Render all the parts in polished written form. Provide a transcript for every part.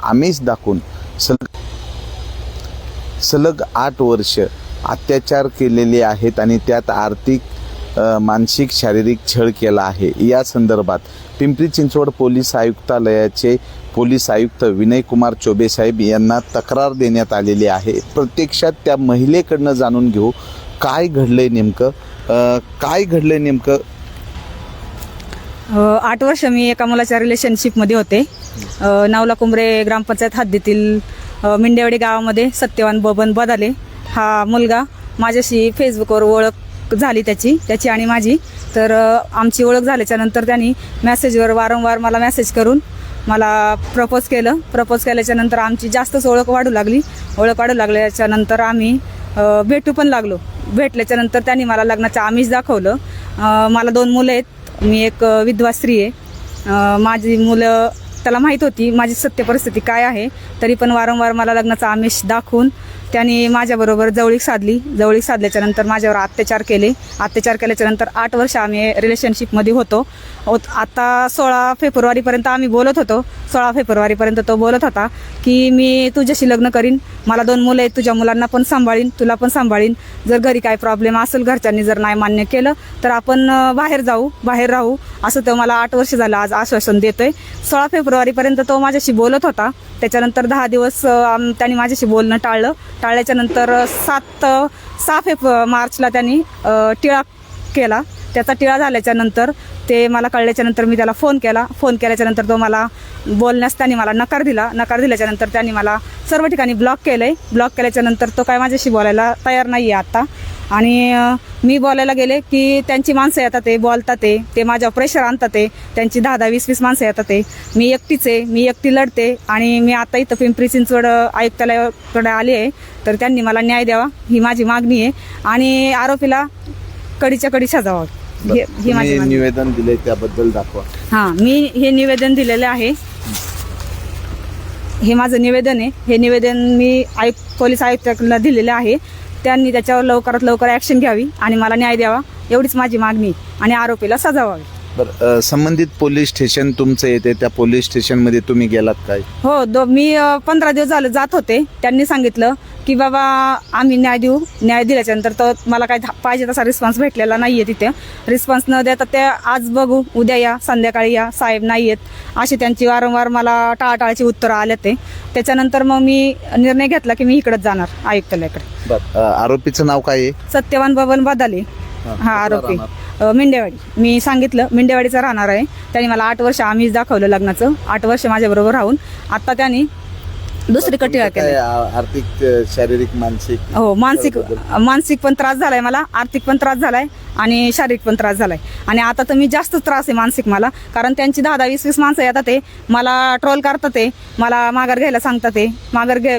आमिष दाखवून सलग 8 वर्ष अत्याचार केलेले आहेत आणि त्यात आर्थिक, मानसिक, शारीरिक छळ केला आहे। या संदर्भात पिंपरी चिंचवड पोलीस आयुक्तालयाचे पोलीस आयुक्त विनयकुमार चौबे साहेब यांना तक्रार देण्यात आलेली आहे। प्रत्यक्षात त्या महिलेकडनं जाणून घेऊ काय घडलंय नेमकं। 8 वर्ष मी एका मुलाच्या रिलेशनशिपमध्ये होते। नावला कुंभरे ग्रामपंचायत हद्दीतील मिंडेवाडी गावामध्ये सत्यवान बबन बदाले हा मुलगा माझ्याशी फेसबुकवर ओळख झाली त्याची आणि माझी। तर आमची ओळख झाल्याच्या नंतर त्यांनी मेसेजवर वारंवार मला मेसेज करून मला प्रपोज केल्याच्या नंतर आमची जास्तच ओळख वाढू लागल्याच्या नंतर आम्ही भेटू पण लागलो। भेटल्याच्या नंतर त्यांनी मला लग्नाचं आमिष दाखवलं। मला 2 मुलं आहेत, मी एक विधवा स्त्री आहे। माझी मुलं त्याला माहीत होती माझी सत्य परिस्थिती काय आहे, तरी पण वारंवार मला लग्नाचं आमिष दाखवून त्यांनी माझ्याबरोबर जवळीक साधल्याच्या नंतर माझ्यावर अत्याचार केल्याच्या नंतर 8 वर्ष आम्ही रिलेशनशिपमध्ये होतो। आता 16 फेब्रुवारीपर्यंत आम्ही बोलत होतो। 16 फेब्रुवारीपर्यंत तो बोलत होता की मी तुझ्याशी लग्न करीन, मला 2 मुलं आहेत, तुझ्या मुलांना पण सांभाळीन, तुला पण सांभाळीन। जर घरी काय प्रॉब्लेम असेल, घरच्यांनी जर नाही मान्य केलं तर आपण बाहेर राहू असं तो मला 8 वर्ष झालं आज आश्वासन देतोय। 16 फेब्रुवारीपर्यंत तो माझ्याशी बोलत होता। त्याच्यानंतर 10 दिवस त्यांनी माझ्याशी बोलणं टाळल्याच्या नंतर 6 मार्चला त्यांनी टिळा केला। त्याचा टिळा झाल्याच्या नंतर ते मला कळल्याच्या नंतर मी त्याला फोन केल्याच्या नंतर तो मला बोलण्यास त्यांनी मला नकार दिल्याच्या नंतर त्यांनी मला सर्व ठिकाणी ब्लॉक केल्याच्या नंतर तो काय माझ्याशी बोलायला तयार नाही आहे आता। आणि मी बोलायला गेले की त्यांची माणसं येतात, ते बोलतात, ते माझ्यावर प्रेशर आणतात, त्यांची 10-10, 20-20 माणसं येतात। मी एकटी लढते आणि मी आता इथं पिंपरी चिंचवड आयुक्तालयाकडे आली आहे। तर त्यांनी मला न्याय द्यावा ही माझी मागणी आहे आणि आरोपीला कडीच्या कडी सजावा ही माझी निवेदन दिले त्याबद्दल दाखवा। हां, मी हे निवेदन दिलेलं आहे, हे माझं निवेदन आहे। हे निवेदन मी पोलीस आयुक्तांना दिलेलं आहे। त्यांनी त्याच्यावर लवकरात लवकर ॲक्शन घ्यावी आणि मला न्याय द्यावा एवढीच माझी मागणी आणि आरोपीला सजा व्हावी। बरं, संबंधित पोलीस स्टेशन तुमचं येते, त्या पोलीस स्टेशनमध्ये तुम्ही गेलात काय? हो, मी 15 दिवस झालं जात होते। त्यांनी सांगितलं की बाबा आम्ही न्याय दिल्याच्या नंतर तर मला काय पाहिजे तसा रिस्पॉन्स भेटलेला नाही आहे। तिथे रिस्पॉन्स न देता ते आज बघू, उद्या या, संध्याकाळी या, साहेब नाही आहेत अशी त्यांची वारंवार मला टाळाटाळीची उत्तरं आले ते। त्याच्यानंतर मग मी निर्णय घेतला की मी इकडेच जाणार आयुक्तालयाकडे। आरोपीचं नाव काय आहे? सत्यवान बबन बदाले हा आरोपी। मिंडेवाडी, मी सांगितलं मिंडेवाडीचा राहणार आहे। त्यांनी मला 8 वर्ष आमिष दाखवलं लग्नाचं, 8 वर्ष माझ्याबरोबर राहून आता त्यांनी दुसरीकडे टिळा केला। आर्थिक, शारीरिक, मानसिक? हो, मानसिक पण त्रास झालाय मला, आर्थिक पण त्रास झालाय आणि शारीरिक पण त्रास झालाय। आणि आता तर मी जास्त त्रास आहे मानसिक मला, कारण त्यांची 10-10, 20-20 माणसं येतात, मला ट्रोल करतात, मला माघार घ्यायला सांगतात,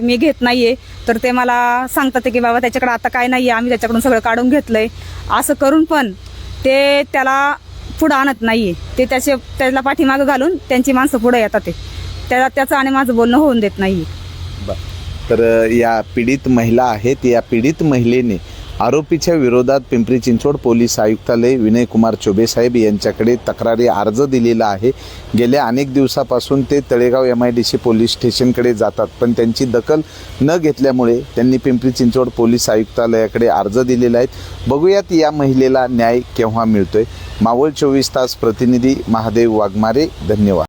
मी घेत नाहीये तर ते मला सांगतात की बाबा त्याच्याकडे आता काय नाहीये, आम्ही त्याच्याकडून सगळं काढून घेतलंय असं करून पण ते त्याला पुढं आणत नाहीये। ते त्याला पाठीमागं घालून त्यांची माणसं पुढे येतात, त्याचं आणि माझं बोलणं होऊन देत नाही। तर या पीडित महिला आहेत, या पीडित महिलेने आरोपीच्या विरोधात पिंपरी चिंचवड पोलीस आयुक्तालय विनयकुमार चौबे साहेब यांच्याकडे तक्रारी अर्ज दिलेला आहे। गेल्या अनेक दिवसापासून ते तळेगाव MIDC पोलीस स्टेशनकडे जातात, पण त्यांची दखल न घेतल्यामुळे त्यांनी पिंपरी चिंचवड पोलीस आयुक्तालयाकडे अर्ज दिलेला आहे। बघूयात या महिलेला न्याय केव्हा मिळतोय। मावळ 24 तास प्रतिनिधी महादेव वाघमारे, धन्यवाद।